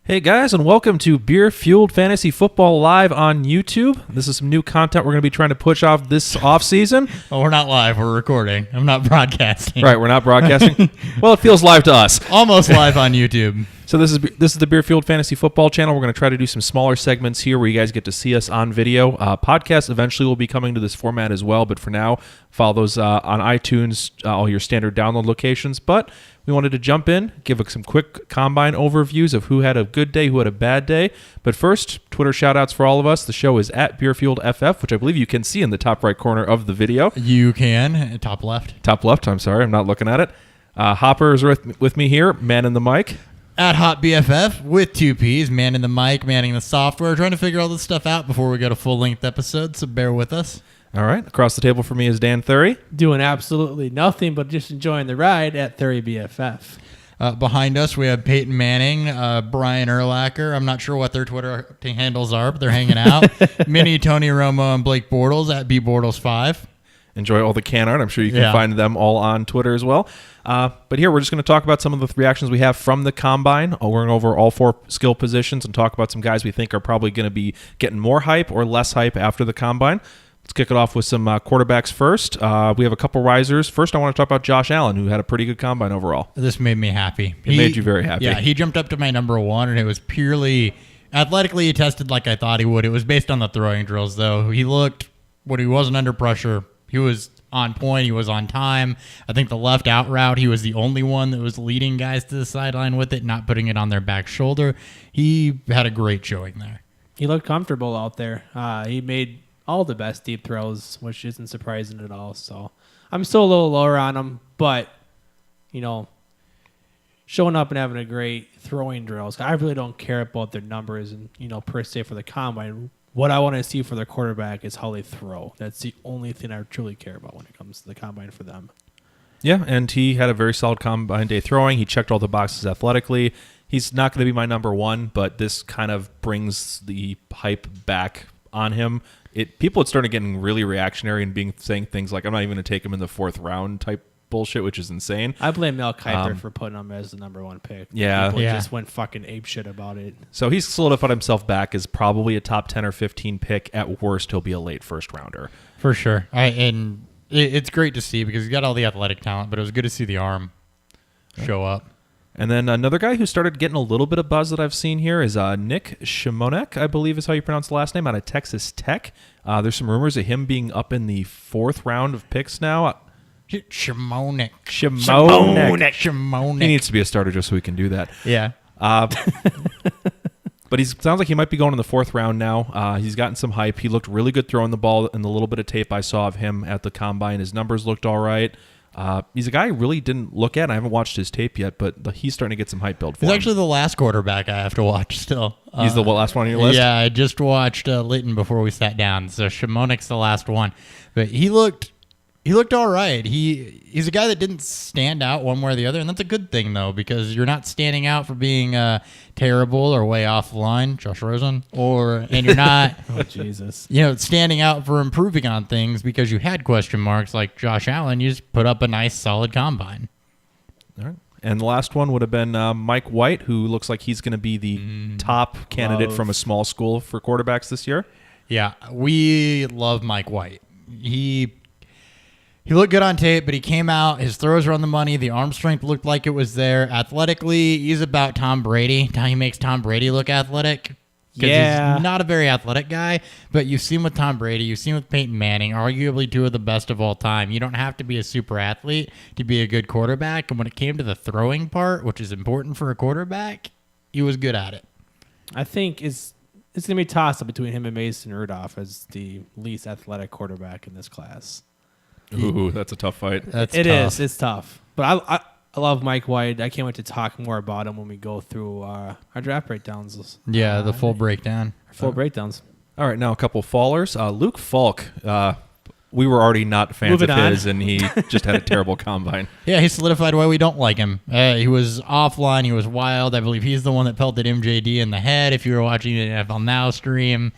Hey guys, and welcome to Beer Fueled Fantasy Football Live on YouTube. This is some new content we're going to be trying to push off this off-season. Oh, we're not live. We're recording. I'm not broadcasting. Right, we're not broadcasting. Well, it feels live to us. Almost live on YouTube. So this is the Beer Fueled Fantasy Football channel. We're going to try to do some smaller segments here where you guys get to see us on video. Podcasts eventually will be coming to this format as well, but for now, follow those on iTunes, all your standard download locations. But we wanted to jump in, give some quick combine overviews of who had a good day, who had a bad day. But first, Twitter shout-outs for all of us. The show is at BeerFueledFF, which I believe you can see in the top right corner of the video. You can. Top left. Top left, I'm sorry. I'm not looking at it. Hopper is with me here, man in the mic. At Hot BFF with two P's, manning the mic, manning the software, trying to figure all this stuff out before we go to full-length episodes, so bear with us. All right. Across the table from me is Dan Thury. Doing absolutely nothing but just enjoying the ride at Thury BFF. Behind us, we have Peyton Manning, Brian Urlacher. I'm not sure what their Twitter handles are, but they're hanging out. Mini Tony Romo and Blake Bortles at BBortles5. Enjoy all the can art. I'm sure you can find them all on Twitter as well. But here, we're just going to talk about some of the reactions we have from the Combine. We're going over all four skill positions and talk about some guys we think are probably going to be getting more hype or less hype after the Combine. Let's kick it off with some quarterbacks first. We have a couple risers. First, I want to talk about Josh Allen, who had a pretty good Combine overall. This made me happy. It made you very happy. Yeah, he jumped up to my number one, and it was purely athletically he tested like I thought he would. It was based on the throwing drills, though. He looked, when he wasn't under pressure, he was on point. He was on time. I think the left out route, he was the only one that was leading guys to the sideline with it, not putting it on their back shoulder. He had a great showing there. He looked comfortable out there. He made all the best deep throws, which isn't surprising at all. So I'm still a little lower on him, but, you know, showing up and having a great throwing drills. I really don't care about their numbers and, you know, per se for the Combine. What I want to see for their quarterback is how they throw. That's the only thing I truly care about when it comes to the Combine for them. Yeah, and he had a very solid Combine day throwing. He checked all the boxes athletically. He's not going to be my number one, but this kind of brings the hype back on him. People had started getting really reactionary and saying things like, I'm not even going to take him in the fourth round type bullshit, which is insane. I blame Mel Kiper for putting him as the number one pick. Yeah. People just went fucking apeshit about it. So he's solidified himself back as probably a top 10 or 15 pick. At worst, he'll be a late first rounder. For sure. And it's great to see because he's got all the athletic talent, but it was good to see the arm show up. And then another guy who started getting a little bit of buzz that I've seen here is Nick Chubb, I believe is how you pronounce the last name, out of Texas Tech. There's some rumors of him being up in the fourth round of picks now. Shimonek. He needs to be a starter just so we can do that. Yeah. But he sounds like he might be going in the fourth round now. He's gotten some hype. He looked really good throwing the ball in the little bit of tape I saw of him at the Combine. His numbers looked all right. He's a guy I really didn't look at. I haven't watched his tape yet, but he's starting to get some hype built for him. He's actually the last quarterback I have to watch still. He's the last one on your list? Yeah, I just watched Litton before we sat down, so Shimonek's the last one. But he looked all right. He's a guy that didn't stand out one way or the other, and that's a good thing, though, because you're not standing out for being terrible or way off the line, Josh Rosen, and you're not Oh, Jesus. Standing out for improving on things because you had question marks like Josh Allen. You just put up a nice, solid Combine. All right. And the last one would have been Mike White, who looks like he's going to be the top candidate from a small school for quarterbacks this year. Yeah, we love Mike White. He looked good on tape, but he came out. His throws were on the money. The arm strength looked like it was there. Athletically, he's about Tom Brady. He makes Tom Brady look athletic. Yeah. He's not a very athletic guy, but you've seen with Tom Brady, you've seen with Peyton Manning, arguably two of the best of all time. You don't have to be a super athlete to be a good quarterback. And when it came to the throwing part, which is important for a quarterback, he was good at it. I think it's going to be a toss-up between him and Mason Rudolph as the least athletic quarterback in this class. Ooh, that's a tough fight. It is. It's tough. But I love Mike White. I can't wait to talk more about him when we go through our draft breakdowns. Yeah, the full breakdown. Full breakdowns. All right, now a couple fallers. Luke Falk, we were already not fans Moving of on. his, and he just had a terrible Combine. Yeah, he solidified why we don't like him. He was offline. He was wild. I believe he's the one that pelted MJD in the head if you were watching the NFL Now stream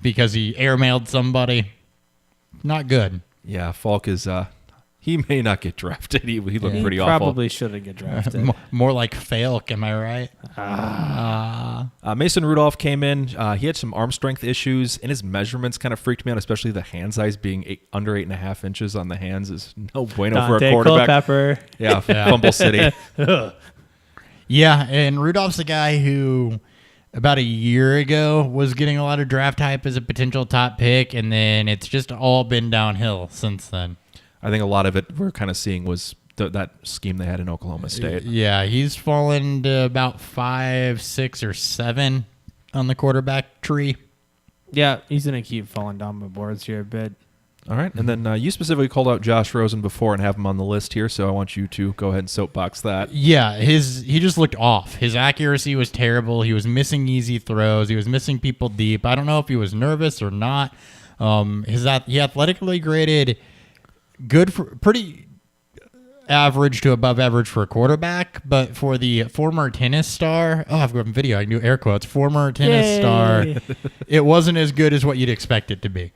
because he airmailed somebody. Not good. Yeah, Falk is He may not get drafted. He looked Yeah. pretty He awful. probably shouldn't get drafted. More like Falk, am I right? Mason Rudolph came in. He had some arm strength issues, and his measurements kind of freaked me out, especially the hand size being under 8.5 inches on the hands is no bueno for a Dante quarterback. Culpepper. Yeah, Fumble City. Yeah, and Rudolph's a guy who about a year ago was getting a lot of draft hype as a potential top pick, and then it's just all been downhill since then. I think a lot of it we're kind of seeing was that scheme they had in Oklahoma State. Yeah, he's fallen to about 5, 6, or 7 on the quarterback tree. Yeah, he's going to keep falling down the boards here a bit. All right, and then you specifically called out Josh Rosen before and have him on the list here, so I want you to go ahead and soapbox that. Yeah, he just looked off. His accuracy was terrible. He was missing easy throws. He was missing people deep. I don't know if he was nervous or not. He athletically graded good for pretty average to above average for a quarterback, but for the former tennis star, I've got a video. I can do air quotes. Former tennis star, it wasn't as good as what you'd expect it to be.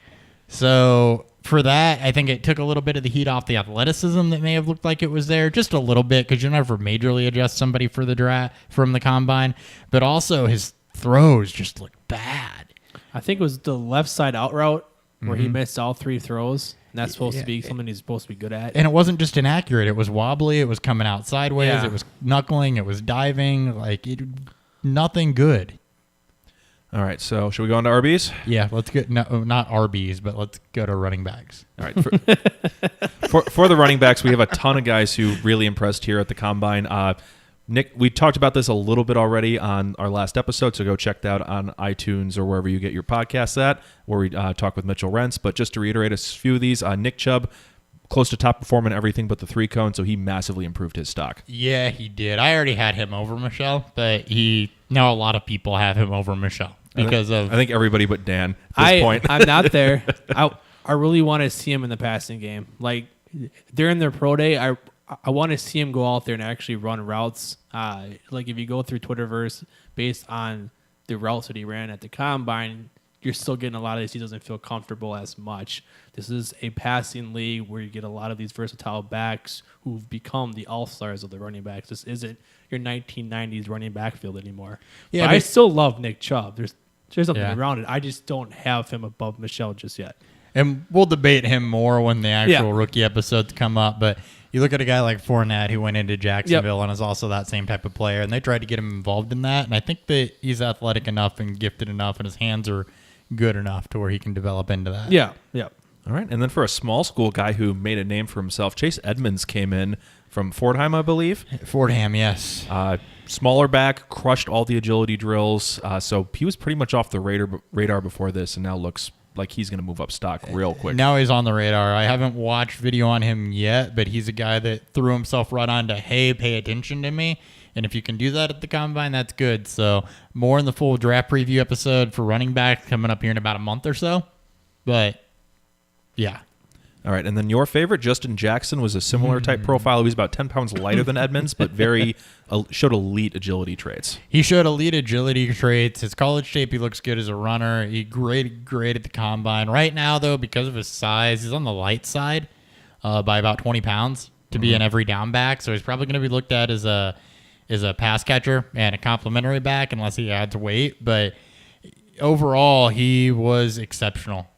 So for that, I think it took a little bit of the heat off the athleticism that may have looked like it was there, just a little bit, because you never majorly adjust somebody for the draft from the combine. But also his throws just looked bad. I think it was the left side out route where he missed all 3 throws. And that's supposed to be something he's supposed to be good at. And it wasn't just inaccurate. It was wobbly. It was coming out sideways. Yeah. It was knuckling. It was diving. Nothing good. All right, so should we go on to RBs? Yeah, let's get not RBs, but let's go to running backs. All right. For the running backs, we have a ton of guys who really impressed here at the Combine. Nick, we talked about this a little bit already on our last episode, so go check that out on iTunes or wherever you get your podcasts at, where we talk with Mitchell Rentz. But just to reiterate a few of these, Nick Chubb, close to top performer in everything but the 3-cone, so he massively improved his stock. Yeah, he did. I already had him over Michelle, but now a lot of people have him over Michelle because I think everybody but Dan at this point. I'm not there. I really want to see him in the passing game. Like during their pro day, I want to see him go out there and actually run routes. Like if you go through Twitterverse based on the routes that he ran at the Combine, you're still getting a lot of this. He doesn't feel comfortable as much. This is a passing league where you get a lot of these versatile backs who've become the all-stars of the running backs. This isn't your 1990s running back field anymore. Yeah, but I still love Nick Chubb. There's something Yeah. around it. I just don't have him above Michelle just yet. And we'll debate him more when the actual rookie episodes come up. But you look at a guy like Fournette who went into Jacksonville and is also that same type of player, and they tried to get him involved in that. And I think that he's athletic enough and gifted enough, and his hands are good enough to where he can develop into that. Yeah. All right, and then for a small school guy who made a name for himself, Chase Edmonds came in from Fordham, I believe. Fordham, yes. Smaller back, crushed all the agility drills. So he was pretty much off the radar before this, and now looks like he's going to move up stock real quick. Now he's on the radar. I haven't watched video on him yet, but he's a guy that threw himself right onto, hey, pay attention to me. And if you can do that at the Combine, that's good. So more in the full draft preview episode for running back coming up here in about a month or so. But, yeah. All right, and then your favorite, Justin Jackson, was a similar type profile. He was about 10 pounds lighter than Edmonds, but showed elite agility traits. He showed elite agility traits. His college tape, he looks good as a runner. He great at the Combine. Right now, though, because of his size, he's on the light side by about 20 pounds to be an every down back. So he's probably going to be looked at as a pass catcher and a complimentary back unless he adds weight. But overall, he was exceptional.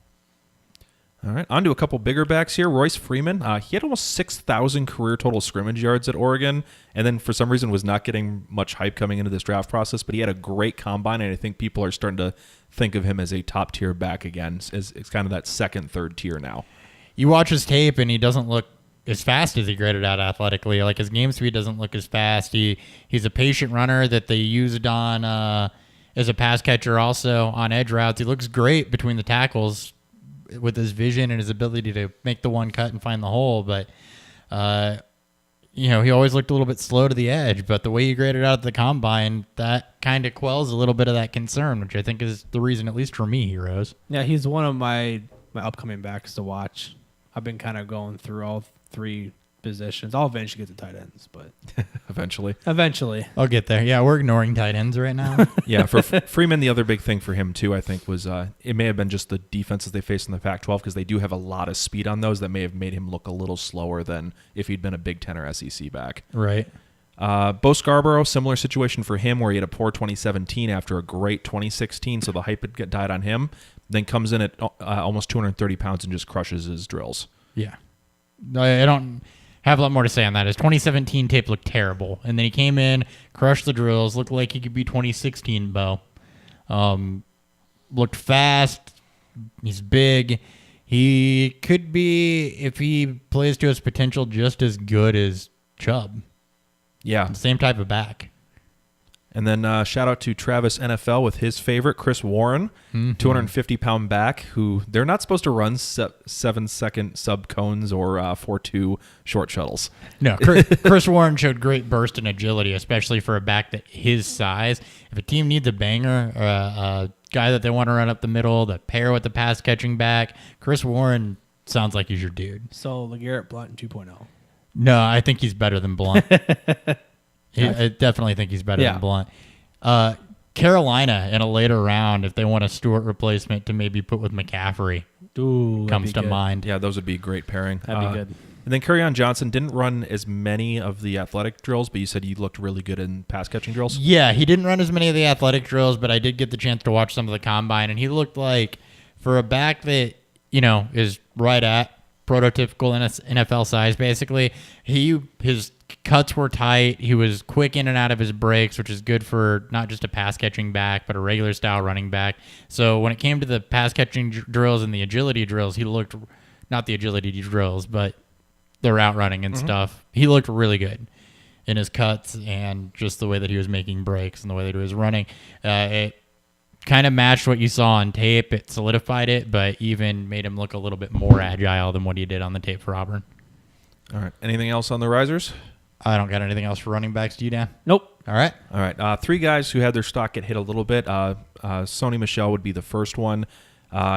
All right, on to a couple bigger backs here. Royce Freeman, he had almost 6,000 career total scrimmage yards at Oregon, and then for some reason was not getting much hype coming into this draft process, but he had a great combine, and I think people are starting to think of him as a top-tier back again. It's kind of that second, third tier now. You watch his tape, and he doesn't look as fast as he graded out athletically. Like, his game speed doesn't look as fast. He's a patient runner that they used on as a pass catcher also on edge routes. He looks great between the tackles with his vision and his ability to make the one cut and find the hole. But, he always looked a little bit slow to the edge. But the way he graded out at the Combine, that kind of quells a little bit of that concern, which I think is the reason, at least for me, he rose. Yeah, he's one of my upcoming backs to watch. I've been kind of going through all 3 positions. I'll eventually get to tight ends, but eventually. Eventually. I'll get there. Yeah, we're ignoring tight ends right now. Yeah, for Freeman, the other big thing for him too, I think, was it may have been just the defenses they faced in the Pac-12 because they do have a lot of speed on those that may have made him look a little slower than if he'd been a Big Ten or SEC back. Right. Bo Scarborough, similar situation for him where he had a poor 2017 after a great 2016, so the hype had died on him. Then comes in at almost 230 pounds and just crushes his drills. Yeah. I don't have a lot more to say on that. His 2017 tape looked terrible, and then he came in, crushed the drills, looked like he could be 2016 Bo. Looked fast. He's big. He could be, if he plays to his potential, just as good as Chubb. Yeah. Same type of back. And then shout out to Travis NFL with his favorite, Chris Warren, 250-pound back, who they're not supposed to run 7-second sub cones or 4-2 short shuttles. No, Chris Warren showed great burst and agility, especially for a back that his size. If a team needs a banger or a guy that they want to run up the middle, that pair with the pass catching back, Chris Warren sounds like he's your dude. So LeGarrette Blunt 2.0. No, I think he's better than Blunt. I definitely think he's better than Blunt. Carolina in a later round, if they want a Stewart replacement to maybe put with McCaffrey, comes to mind. Yeah, those would be a great pairing. That'd be good. And then Kerryon Johnson didn't run as many of the athletic drills, but you said he looked really good in pass catching drills. Yeah, he didn't run as many of the athletic drills, but I did get the chance to watch some of the combine, and he looked like, for a back that, is right at prototypical NFL size, basically, his cuts were tight. He was quick in and out of his breaks, which is good for not just a pass-catching back, but a regular style running back. So when it came to the pass-catching drills and the agility drills, he looked, not the agility drills, but the route running and stuff, he looked really good in his cuts and just the way that he was making breaks and the way that he was running. It kind of matched what you saw on tape. It solidified it, but even made him look a little bit more agile than what he did on the tape for Auburn. All right. Anything else on the risers? I don't got anything else for running backs. Do you, Dan? Nope. All right. All right. Three guys who had their stock get hit a little bit. Sony Michel would be the first one.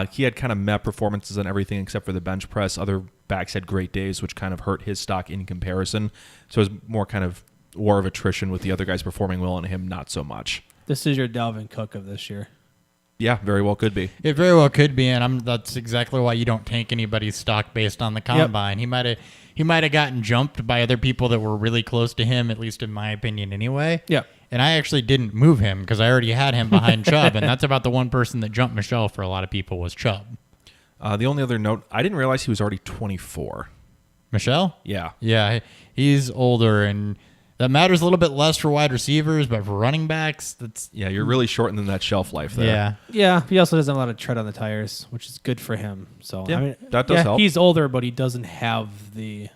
He had kind of meh performances on everything except for the bench press. Other backs had great days, which kind of hurt his stock in comparison. So it was more kind of war of attrition with the other guys performing well and him not so much. This is your Dalvin Cook of this year. Yeah, very well could be. It very well could be, and that's exactly why you don't tank anybody's stock based on the combine. Yep. He might have gotten jumped by other people that were really close to him, at least in my opinion anyway. Yeah. And I actually didn't move him because I already had him behind Chubb, and that's about the one person that jumped Michelle for a lot of people was Chubb. The only other note, I didn't realize he was already 24. Michelle? Yeah. Yeah, he's older, and that matters a little bit less for wide receivers, but for running backs, that's... Yeah, you're really shortening that shelf life there. Yeah. Yeah, he also doesn't have a lot of tread on the tires, which is good for him. So yeah, that does help. He's older, but he doesn't have the...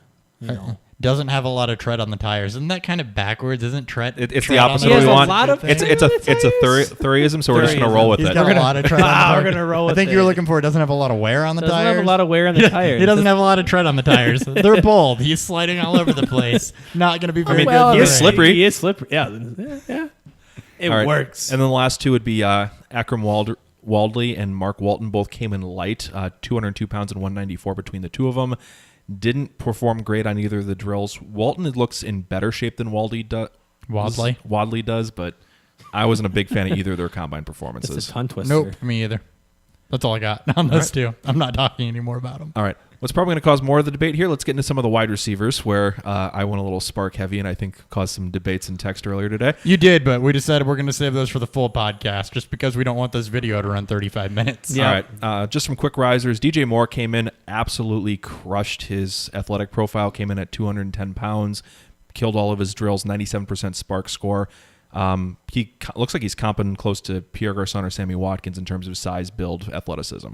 Doesn't have a lot of tread on the tires. Isn't that kind of backwards? Isn't tread? It's the opposite of what we want. It's a Thurism, so we're just gonna roll with He's it. got a lot of tread on the tires. We're gonna roll with it. I think you're looking for it. Doesn't have a lot of wear on the tires. Doesn't have a lot of wear on the tires. He doesn't have a lot of tread on the tires. They're bold. He's sliding all over the place. Not gonna be very good. He is slippery. He is slippery. Yeah. It works. And then the last two would be Akram Waldley and Mark Walton. Both came in light, 202 pounds and 194 between the two of them. Didn't perform great on either of the drills. Walton looks in better shape than Wadley does, but I wasn't a big fan of either of their combine performances. It's a tongue twister. Nope, me either. That's all I got on those two. I'm not talking anymore about them. All right. What's probably going to cause more of the debate here, let's get into some of the wide receivers where I went a little spark heavy and I think caused some debates in text earlier today. You did, but we decided we're going to save those for the full podcast just because we don't want this video to run 35 minutes. Yeah. All right. Just some quick risers. DJ Moore came in, absolutely crushed his athletic profile, came in at 210 pounds, killed all of his drills, 97% spark score. He looks like he's comping close to Pierre Garçon or Sammy Watkins in terms of size, build, athleticism.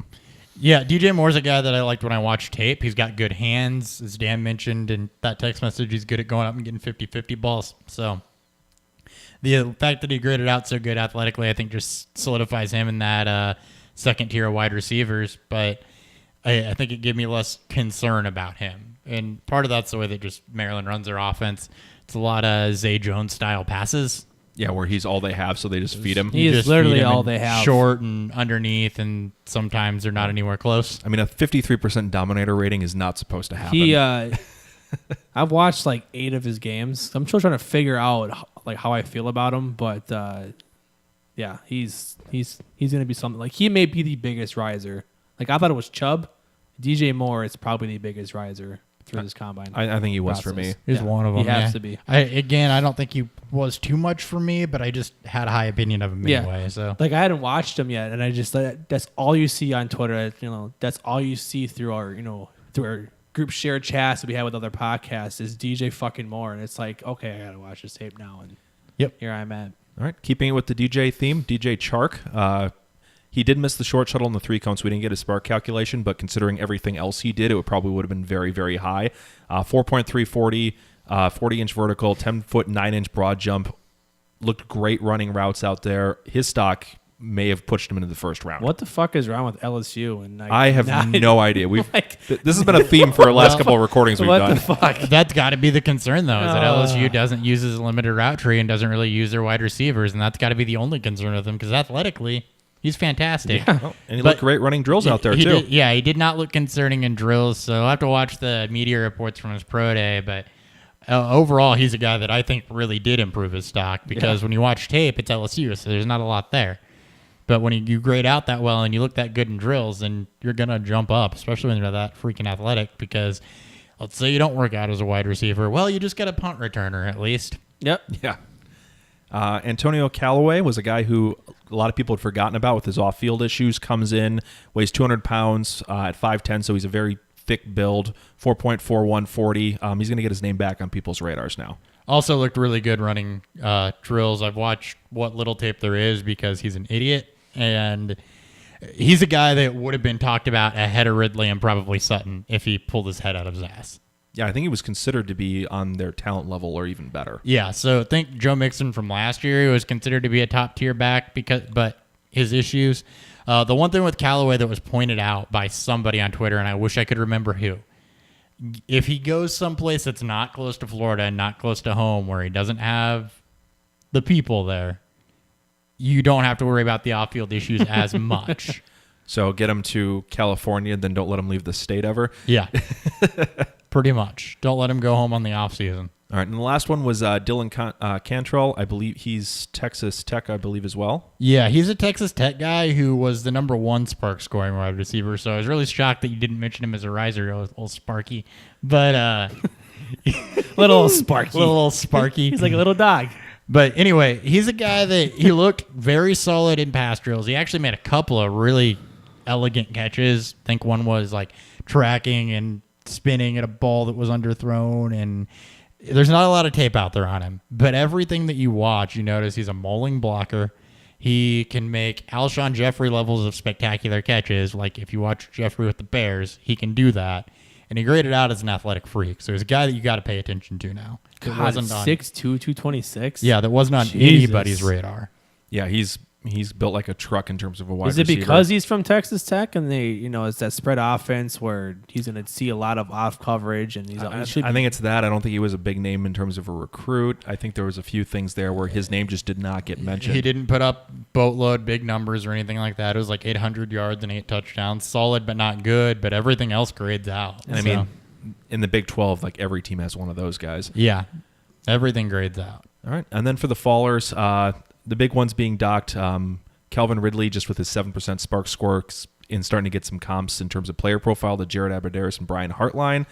Yeah, DJ Moore's a guy that I liked when I watched tape. He's got good hands, as Dan mentioned in that text message. He's good at going up and getting 50-50 balls. So the fact that he graded out so good athletically, I think just solidifies him in that second tier of wide receivers. But I think it gave me less concern about him. And part of that's the way that just Maryland runs their offense. It's a lot of Zay Jones style passes. Yeah, where he's all they have, so they just feed him. He is literally all they have. Short and underneath, and sometimes they're not anywhere close. I mean, a 53% dominator rating is not supposed to happen. I've watched like 8 of his games. I'm still trying to figure out like how I feel about him, but yeah, he's gonna be something. Like he may be the biggest riser. Like I thought it was Chubb. DJ Moore is probably the biggest riser through this combine. I think he was for me. He's one of them. He has to be. I don't think he was too much for me, but I just had a high opinion of him anyway. So like I hadn't watched him yet, and I just that's all you see on Twitter. That's all you see through our through our group share chats that we have with other podcasts is DJ fucking Moore, and it's like, okay, I gotta watch this tape now, and here I'm at. All right, keeping it with the DJ theme, DJ Chark. He did miss the short shuttle in the 3 cone, so we didn't get his spark calculation, but considering everything else he did, it probably would have been very, very high. 4.340, 40-inch vertical, 10-foot, 9-inch broad jump. Looked great running routes out there. His stock may have pushed him into the first round. What the fuck is wrong with LSU? And I have no idea. This has been a theme for our last couple of recordings we've done. What the fuck? That's got to be the concern, though, is that LSU doesn't use his limited route tree and doesn't really use their wide receivers, and that's got to be the only concern with them because athletically, he's fantastic. Yeah. And he looked great running drills out there, too. He did not look concerning in drills, so I'll have to watch the media reports from his pro day, but overall, he's a guy that I think really did improve his stock because when you watch tape, it's LSU, so there's not a lot there. But when you grade out that well and you look that good in drills, then you're going to jump up, especially when you're that freaking athletic because let's say you don't work out as a wide receiver. Well, you just got a punt returner at least. Yep. Yeah. Antonio Callaway was a guy who a lot of people had forgotten about with his off-field issues. Comes in, weighs 200 pounds at 5'10", so he's a very thick build, 4.41 40. He's going to get his name back on people's radars now. Also looked really good running drills. I've watched what little tape there is because he's an idiot. And he's a guy that would have been talked about ahead of RIdley and probably Sutton if he pulled his head out of his ass. Yeah, I think he was considered to be on their talent level or even better. Yeah, so think Joe Mixon from last year, he was considered to be a top-tier back, but his issues. The one thing with Callaway that was pointed out by somebody on Twitter, and I wish I could remember who, if he goes someplace that's not close to Florida and not close to home where he doesn't have the people there, you don't have to worry about the off-field issues as much. So get him to California, then don't let him leave the state ever. Yeah, pretty much. Don't let him go home on the off-season. All right, and the last one was Dylan Cantrell. I believe he's Texas Tech, I believe, as well. Yeah, he's a Texas Tech guy who was the number 1 spark scoring wide receiver, so I was really shocked that you didn't mention him as a riser, old Sparky. But little Sparky. Little Sparky. He's like a little dog. But anyway, he's a guy that he looked very solid in pass drills. He actually made a couple of really elegant catches. I think one was like tracking and spinning at a ball that was underthrown. And there's not a lot of tape out there on him. But everything that you watch, you notice he's a mauling blocker. He can make Alshon Jeffrey levels of spectacular catches. Like if you watch Jeffrey with the Bears, he can do that. And he graded out as an athletic freak. So he's a guy that you got to pay attention to now. God, 6'2", 226? Yeah, that wasn't on anybody's radar. Yeah, he's built like a truck in terms of a wide receiver. Is it receiver. because he's from Texas Tech and they, it's that spread offense where he's going to see a lot of off coverage and I think it's that. I don't think he was a big name in terms of a recruit. I think there was a few things there where his name just did not get mentioned. He didn't put up boatload big numbers or anything like that. It was like 800 yards and 8 touchdowns. Solid but not good, but everything else grades out. And I mean, in the Big 12, like every team has one of those guys. Yeah, everything grades out. All right, and then for the fallers, the big ones being docked, Calvin Ridley just with his 7% spark score in starting to get some comps in terms of player profile to Jared Abbrederis and Brian Hartline.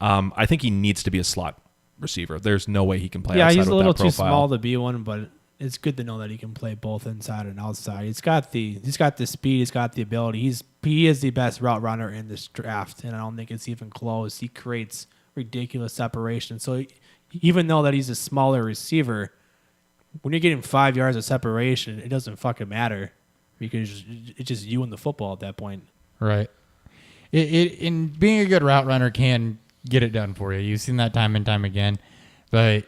I think he needs to be a slot receiver. There's no way he can play outside with that profile. Yeah, he's a little too small to be one, but it's good to know that he can play both inside and outside. He's got the speed, he's got the ability. He is the best route runner in this draft, and I don't think it's even close. He creates ridiculous separation. So even though that he's a smaller receiver, when you're getting 5 yards of separation, it doesn't fucking matter because it's just you and the football at that point. Right. In being a good route runner can get it done for you. You've seen that time and time again. But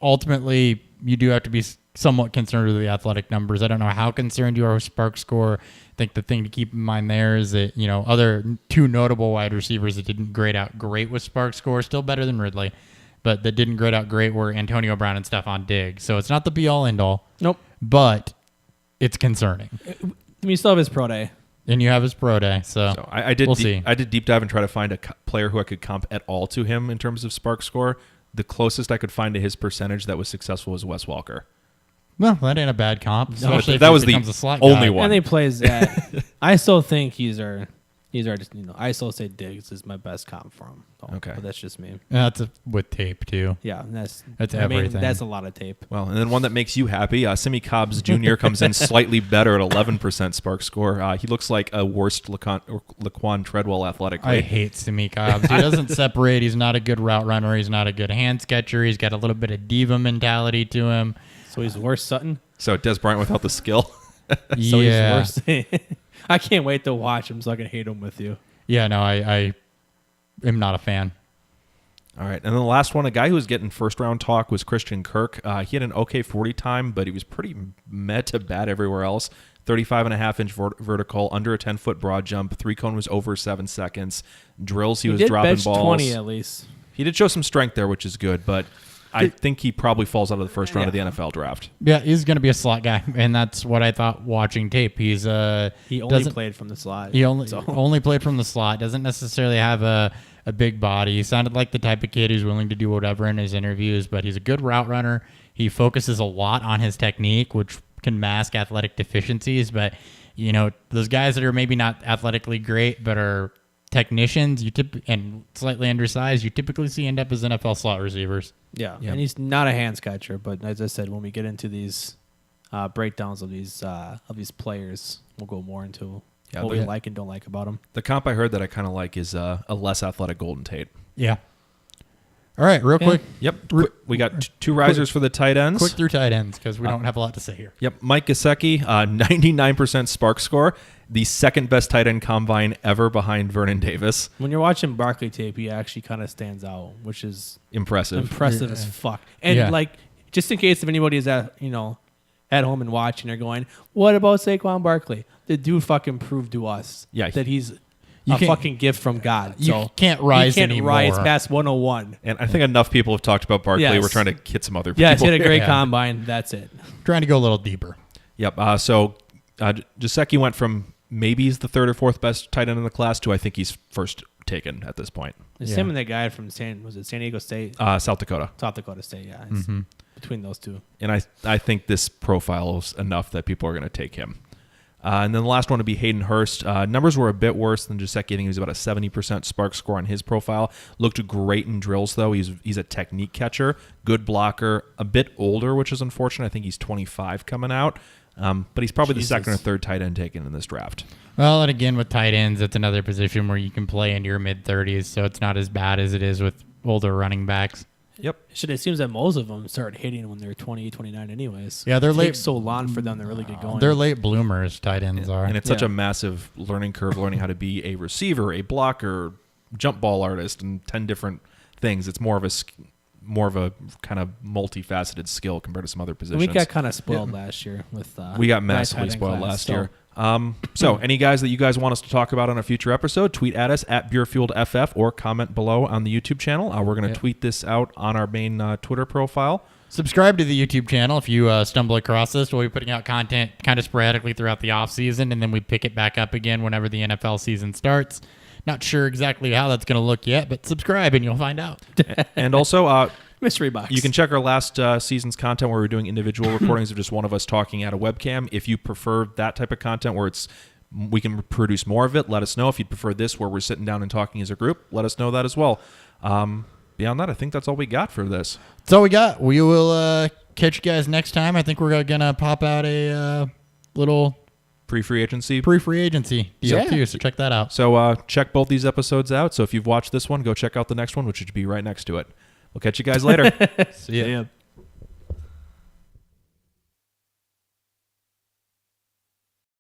ultimately, you do have to be somewhat concerned with the athletic numbers. I don't know how concerned you are with spark score. I think the thing to keep in mind there is that, other 2 notable wide receivers that didn't grade out great with spark score, still better than Ridley, but that didn't grade out great were Antonio Brown and Stephon Diggs. So it's not the be-all, end-all. Nope. But it's concerning. I mean, you still have his pro day. And you have his pro day, so I did. We'll see. I did deep dive and try to find a player who I could comp at all to him in terms of spark score. The closest I could find to his percentage that was successful was Wes Walker. Well, that ain't a bad comp, especially if that he was the becomes a slot only guy. one. And he plays that. I still think he's our just, I still say Diggs is my best comp for him. So, Okay. But that's just me. That's with tape, too. Yeah, that's everything. That's a lot of tape. Well, and then one that makes you happy, Simi Cobbs Jr. comes in slightly better at 11% spark score. He looks like a worst Laquan Treadwell athletically. I hate Simi Cobbs. He doesn't separate. He's not a good route runner. He's not a good hands catcher. He's got a little bit of diva mentality to him. So he's worse Sutton? So Des Bryant without the skill. So Yeah. he's worse. I can't wait to watch him so I can hate him with you. Yeah, no, I am not a fan. All right. And then the last one, a guy who was getting first-round talk was Christian Kirk. He had an okay 40 time, but he was pretty meh to bad everywhere else. 35.5-inch vertical, under a 10-foot broad jump. 3-cone was over 7 seconds. Drills, he was did dropping bench balls. 20 at least. He did show some strength there, which is good, but I think he probably falls out of the first round of the NFL draft. Yeah, he's going to be a slot guy, and that's what I thought watching tape. He only played from the slot. He only played from the slot. Doesn't necessarily have a big body. He sounded like the type of kid who's willing to do whatever in his interviews, but he's a good route runner. He focuses a lot on his technique, which can mask athletic deficiencies. But, those guys that are maybe not athletically great but are technicians and slightly undersized, you typically see end up as NFL slot receivers. Yeah, and he's not a hands catcher, but as I said, when we get into these breakdowns of these players, we'll go more into what we like and don't like about them. The comp I heard that I kind of like is a less athletic Golden Tate. Yeah. All right, real quick. Yep. We got two risers for the tight ends. Quick through tight ends because we don't have a lot to say here. Yep. Mike Gesicki, 99% spark score, the second best tight end combine ever behind Vernon Davis. When you're watching Barkley tape, he actually kind of stands out, which is Impressive as fuck. And just in case if anybody is at home and watching, they're going, "What about Saquon Barkley?" The dude fucking proved to us that he's a fucking gift from God. You can't rise anymore. He can't rise past 101. And I think enough people have talked about Barkley. Yes. We're trying to hit some other people. Yeah, he's hit a great combine. That's it. Trying to go a little deeper. Yep. So Gesicki went from maybe he's the third or fourth best tight end in the class to I think he's first taken at this point. It's him and that guy from San Diego State? South Dakota. South Dakota State, yeah. It's between those two. And I think this profile is enough that people are going to take him. And then the last one would be Hayden Hurst. Numbers were a bit worse than Gesicki. I think he was about a 70% spark score on his profile. Looked great in drills, though. He's a technique catcher, good blocker, a bit older, which is unfortunate. I think he's 25 coming out. But he's probably the second or third tight end taken in this draft. Well, and again, with tight ends, it's another position where you can play into your mid-30s, so it's not as bad as it is with older running backs. Yep. It seems that most of them start hitting when they're 28, 29 anyways. Yeah, they're it late. takes so long for them to really get going. They're late bloomers, tight ends are. And it's such a massive learning curve, learning how to be a receiver, a blocker, jump ball artist, and 10 different things. It's more of a kind of multifaceted skill compared to some other positions. We got kind of spoiled last year with we got massively spoiled last year. So any guys that you guys want us to talk about on a future episode, tweet at us at BeerfieldFF or comment below on the YouTube channel. We're going to tweet this out on our main Twitter profile. Subscribe to the YouTube channel if you stumble across this. We'll be putting out content kind of sporadically throughout the off season, and then we pick it back up again whenever the NFL season starts. Not sure exactly how that's going to look yet, but subscribe and you'll find out. And also, mystery box. You can check our last season's content where we're doing individual recordings of just one of us talking at a webcam. If you prefer that type of content where we can produce more of it, let us know. If you'd prefer this where we're sitting down and talking as a group, let us know that as well. Beyond that, I think that's all we got for this. That's all we got. We will catch you guys next time. I think we're going to pop out a little Pre-free agency deal too, so check that out. So check both these episodes out. So if you've watched this one, go check out the next one, which should be right next to it. We'll catch you guys later. See ya.